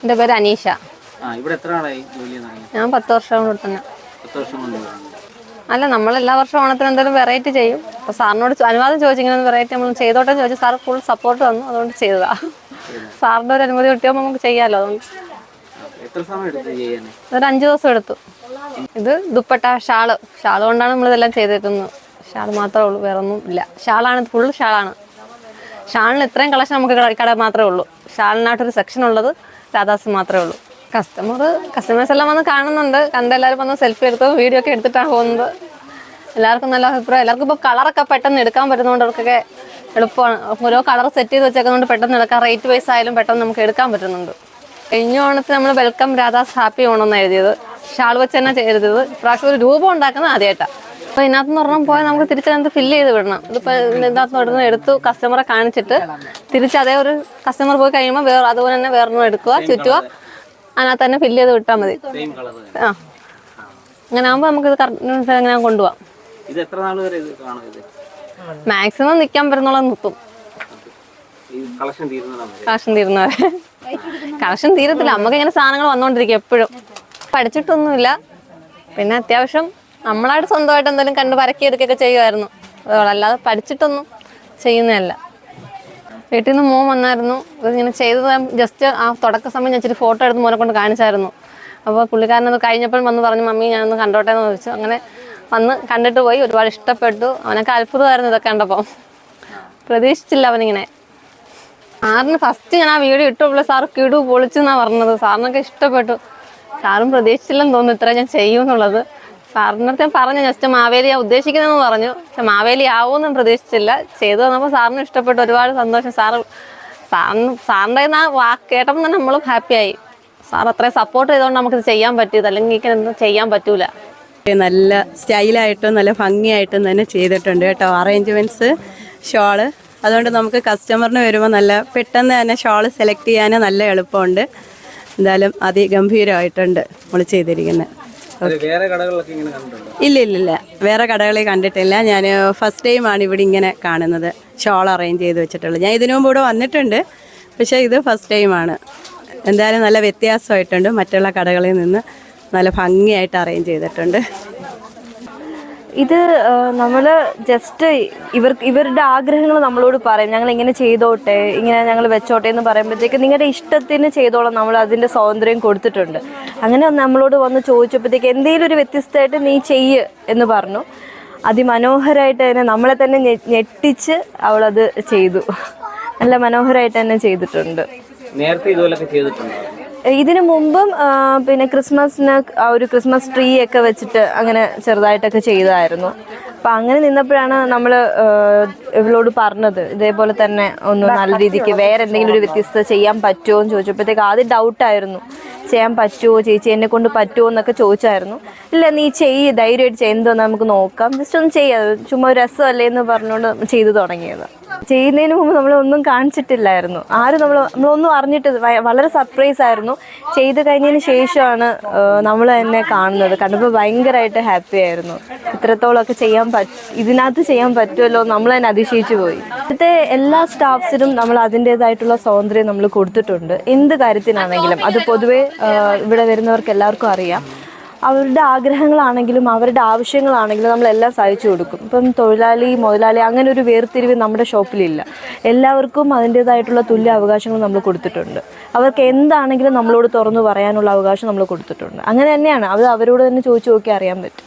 എൻ്റെ പേര് അനീഷ. ഞാൻ 10 വർഷം കൊണ്ട് തന്നെ. അല്ല, നമ്മൾ എല്ലാ വർഷവും ഓണത്തിന് എന്തെങ്കിലും വെറൈറ്റി ചെയ്യും. അപ്പോൾ സാറിനോട് അനുവാദം ചോദിച്ചിങ്ങനെ വെറൈറ്റി നമ്മൾ ചെയ്തോട്ടെ ചോദിച്ചു. സാർ ഫുൾ സപ്പോർട്ട് തന്നു, അതുകൊണ്ട് ചെയ്തതാ. സാറിൻ്റെ ഒരു അനുമതി കിട്ടിയാൽ നമുക്ക് ചെയ്യാമല്ലോ. അതുകൊണ്ട് ഒരു 5 ദിവസം എടുത്തു. ഇത് ദുപ്പട്ട, ഷാള് കൊണ്ടാണ് നമ്മളിതെല്ലാം ചെയ്തേക്കുന്നത്. ഷാൾ മാത്രമേ ഉള്ളൂ, വേറെ ഒന്നും ഇല്ല. ഷാളാണ്, ഫുൾ ഷാളാണ്. ഷാളിന് ഇത്രയും കളക്ഷൻ നമുക്ക് കട മാത്രമേ ഉള്ളൂ. ഷാളിനായിട്ടൊരു സെക്ഷൻ ഉള്ളത് രാധാസ് മാത്രമേ ഉള്ളൂ. കസ്റ്റമേഴ്സ് എല്ലാം വന്ന് കാണുന്നുണ്ട്. എല്ലാവരും വന്ന് സെൽഫി എടുത്ത് വീഡിയോ ഒക്കെ എടുത്തിട്ടാണ് പോകുന്നത്. എല്ലാവർക്കും നല്ല അഭിപ്രായം. എല്ലാവർക്കും ഇപ്പോൾ കളറൊക്കെ പെട്ടെന്ന് എടുക്കാൻ പറ്റുന്നതുകൊണ്ട് അവർക്കൊക്കെ എളുപ്പമാണ്. ഓരോ കളർ സെറ്റ് ചെയ്ത് വെച്ചേക്കുന്നതുകൊണ്ട് പെട്ടെന്ന് എടുക്കാം. റേറ്റ് വൈസ് ആയാലും പെട്ടെന്ന് നമുക്ക് എടുക്കാൻ പറ്റുന്നുണ്ട്. കഴിഞ്ഞ ഓണത്തിന് നമ്മൾ വെൽക്കം രാധാസ് ഹാപ്പി ഓണം എന്ന് എഴുതിയത്. ഷാൾ വെച്ച് തന്നെ ചെയ്തത്. ഇപ്രാവശ്യം ഒരു രൂപം ഉണ്ടാക്കുന്നത് ആദ്യമായിട്ടാണ്. അപ്പോൾ ഇതിനകത്തുനിന്ന് ഒരെണ്ണം പോയാൽ നമുക്ക് തിരിച്ചതിനകത്ത് ഫില്ല് ചെയ്ത് വിടണം. ഇതിപ്പോൾ ഇതിനകത്ത് നിന്ന് എടുത്തു കസ്റ്റമറെ കാണിച്ചിട്ട് തിരിച്ച് അതേ ഒരു കസ്റ്റമർ പോയി കഴിയുമ്പോൾ അതുപോലെ തന്നെ വേറൊന്നും എടുക്കുക, ചുറ്റുക, അതിനകത്ത് തന്നെ ഫില്ല് ചെയ്ത് വിട്ടാൽ മതി. അങ്ങനെ ആകുമ്പോൾ നമുക്കിത് കറക്റ്റ് എങ്ങനെ കൊണ്ടുപോകാം. മാക്സിമം നിൽക്കാൻ പറ്റുന്നോളം നിർത്തും. കളക്ഷൻ തീരുന്നവരെ. കളക്ഷൻ തീരത്തില്ല, നമുക്ക് ഇങ്ങനെ സാധനങ്ങൾ വന്നുകൊണ്ടിരിക്കും എപ്പോഴും. പഠിച്ചിട്ടൊന്നുമില്ല, പിന്നെ അത്യാവശ്യം നമ്മളായിട്ട് സ്വന്തമായിട്ട് എന്തെങ്കിലും കണ്ട് പരക്കിയെടുക്കുകയൊക്കെ ചെയ്യുമായിരുന്നു. അല്ലാതെ പഠിച്ചിട്ടൊന്നും ചെയ്യുന്നതല്ല. വീട്ടിൽ നിന്ന് മോൻ വന്നായിരുന്നു. ഇങ്ങനെ ചെയ്തത് ജസ്റ്റ് ആ തുടക്ക സമയം ഞാൻ ഇച്ചിരി ഫോട്ടോ എടുത്ത് മോനെ കൊണ്ട് കാണിച്ചായിരുന്നു. അപ്പോൾ പുള്ളിക്കാരനത് കഴിഞ്ഞപ്പോഴും വന്ന് പറഞ്ഞു, മമ്മി ഞാനൊന്ന് കണ്ടോട്ടെ എന്ന് ചോദിച്ചു. അങ്ങനെ വന്ന് കണ്ടിട്ട് പോയി. ഒരുപാട് ഇഷ്ടപ്പെട്ടു. അവനൊക്കെ അത്ഭുതമായിരുന്നു ഇതൊക്കെ കണ്ടപ്പോൾ. പ്രതീക്ഷിച്ചില്ല അവനിങ്ങനെ. സാറിന് ഫസ്റ്റ് ഞാൻ ആ വീഡിയോ ഇട്ടപ്പോൾ സാറ് കിടു പൊളിച്ചെന്നാണ് പറഞ്ഞത്. സാറിനൊക്കെ ഇഷ്ടപ്പെട്ടു. സാറും പ്രതീക്ഷിച്ചില്ലെന്ന് തോന്നുന്നു ഇത്ര ഞാൻ ചെയ്യുമെന്നുള്ളത്. സാറിൻ്റെ അടുത്ത് ഞാൻ പറഞ്ഞു, ജസ്റ്റ് മാവേലിയാണ് ഉദ്ദേശിക്കുന്നതെന്ന് പറഞ്ഞു. പക്ഷെ മാവേലി ആവുമെന്നും പ്രതീക്ഷിച്ചില്ല. ചെയ്തു തന്നപ്പോൾ സാറിന് ഇഷ്ടപ്പെട്ടു. ഒരുപാട് സന്തോഷം. സാറിൻ്റെ ആ വാക്ക് കേട്ടപ്പോൾ തന്നെ നമ്മളും ഹാപ്പിയായി. സാർ അത്രയും സപ്പോർട്ട് ചെയ്തുകൊണ്ട് നമുക്കിത് ചെയ്യാൻ പറ്റിയത്. അല്ലെങ്കിൽ എന്തും ചെയ്യാൻ പറ്റൂല. നല്ല സ്റ്റൈലായിട്ടും നല്ല ഭംഗിയായിട്ടും തന്നെ ചെയ്തിട്ടുണ്ട് കേട്ടോ. Arrangements, shawl. അതുകൊണ്ട് നമുക്ക് കസ്റ്റമറിന് വരുമ്പോൾ നല്ല പെട്ടെന്ന് തന്നെ ഷോള് സെലക്ട് ചെയ്യാൻ നല്ല എളുപ്പമുണ്ട്. എന്തായാലും അതിഗംഭീരമായിട്ടുണ്ട് നമ്മൾ ചെയ്തിരിക്കുന്നത്. ഇല്ല, വേറെ കടകളിൽ കണ്ടിട്ടില്ല. ഞാൻ ഫസ്റ്റ് ടൈമാണ് ഇവിടെ ഇങ്ങനെ കാണുന്നത്, ഷോൾ അറേഞ്ച് ചെയ്ത് വെച്ചിട്ടുള്ളത്. ഞാൻ ഇതിനു മുമ്പ് ഇവിടെ വന്നിട്ടുണ്ട്, പക്ഷേ ഇത് ഫസ്റ്റ് ടൈമാണ്. എന്തായാലും നല്ല വ്യത്യാസമായിട്ടുണ്ട്. മറ്റുള്ള കടകളിൽ നിന്ന് നല്ല ഭംഗിയായിട്ട് അറേഞ്ച് ചെയ്തിട്ടുണ്ട്. ഇത് നമ്മൾ ജസ്റ്റ് ഇവരുടെ ആഗ്രഹങ്ങൾ നമ്മളോട് പറയും. ഞങ്ങൾ ഇങ്ങനെ ചെയ്തോട്ടെ, ഇങ്ങനെ ഞങ്ങൾ വെച്ചോട്ടെ എന്ന് പറയുമ്പോഴത്തേക്ക് നിങ്ങളുടെ ഇഷ്ടത്തിന് ചെയ്തോളാം, നമ്മൾ അതിൻ്റെ സ്വാതന്ത്ര്യം കൊടുത്തിട്ടുണ്ട്. അങ്ങനെ നമ്മളോട് വന്ന് ചോദിച്ചപ്പോഴത്തേക്ക് എന്തെങ്കിലും ഒരു വ്യത്യസ്തമായിട്ട് നീ ചെയ്യ് എന്ന് പറഞ്ഞു. അതിമനോഹരമായിട്ട് തന്നെ നമ്മളെ തന്നെ ഞെട്ടിച്ച് അവളത് ചെയ്തു. നല്ല മനോഹരമായിട്ട് തന്നെ ചെയ്തിട്ടുണ്ട്. ഇതിനു മുമ്പും പിന്നെ ക്രിസ്മസിന് ആ ഒരു ക്രിസ്മസ് ട്രീ ഒക്കെ വെച്ചിട്ട് അങ്ങനെ ചെറുതായിട്ടൊക്കെ ചെയ്തായിരുന്നു. അപ്പം അങ്ങനെ നിന്നപ്പോഴാണ് നമ്മൾ ഇവളോട് പറഞ്ഞത് ഇതേപോലെ തന്നെ ഒന്ന് നല്ല രീതിക്ക് വേറെ എന്തെങ്കിലും ഒരു വ്യത്യസ്തത ചെയ്യാൻ പറ്റുമോ എന്ന് ചോദിച്ചപ്പോഴത്തേക്ക് ആദ്യം ഡൗട്ടായിരുന്നു. ചെയ്യാൻ പറ്റുമോ ചേച്ചി, എന്നെ കൊണ്ട് പറ്റുമോ എന്നൊക്കെ ചോദിച്ചായിരുന്നു. ഇല്ല, നീ ധൈര്യമായിട്ട് ചെയ്യുന്നതെന്ന് നമുക്ക് നോക്കാം, ജസ്റ്റ് ഒന്ന് ചെയ്യാം, ചുമ്മാ ഒരു രസമല്ലേ എന്ന് പറഞ്ഞുകൊണ്ട് ചെയ്തു തുടങ്ങിയത്. ചെയ്യുന്നതിന് മുമ്പ് നമ്മളൊന്നും കാണിച്ചിട്ടില്ലായിരുന്നു. നമ്മളൊന്നും അറിഞ്ഞിട്ട് വളരെ സർപ്രൈസ് ആയിരുന്നു. ചെയ്ത് കഴിഞ്ഞതിന് ശേഷമാണ് നമ്മൾ തന്നെ കാണുന്നത്. കണ്ടപ്പോൾ ഭയങ്കരമായിട്ട് ഹാപ്പി ആയിരുന്നു. ഇത്രത്തോളമൊക്കെ ഇതിനകത്ത് ചെയ്യാൻ പറ്റുമല്ലോ, നമ്മൾ തന്നെ അതിശയിച്ചു പോയി. ഇവിടുത്തെ എല്ലാ സ്റ്റാഫ്സിനും നമ്മൾ അതിൻ്റേതായിട്ടുള്ള സ്വാതന്ത്ര്യം നമ്മൾ കൊടുത്തിട്ടുണ്ട്. എന്ത് കാര്യത്തിനാണെങ്കിലും അത് പൊതുവെ ഇവിടെ വരുന്നവർക്ക് എല്ലാവർക്കും അറിയാം. അവരുടെ ആഗ്രഹങ്ങളാണെങ്കിലും അവരുടെ ആവശ്യങ്ങളാണെങ്കിലും നമ്മളെല്ലാം സഹായിച്ചു കൊടുക്കും. ഇപ്പം തൊഴിലാളി മുതലാളി അങ്ങനെ ഒരു വേർതിരിവ് നമ്മുടെ ഷോപ്പിലില്ല. എല്ലാവർക്കും അതിൻ്റേതായിട്ടുള്ള തുല്യ അവകാശങ്ങൾ നമ്മൾ കൊടുത്തിട്ടുണ്ട്. അവർക്ക് എന്താണെങ്കിലും നമ്മളോട് തുറന്നു പറയാനുള്ള അവകാശം നമ്മൾ കൊടുത്തിട്ടുണ്ട്. അങ്ങനെ തന്നെയാണ്, അത് അവരോട് തന്നെ ചോദിച്ചു നോക്കി അറിയാൻ പറ്റും.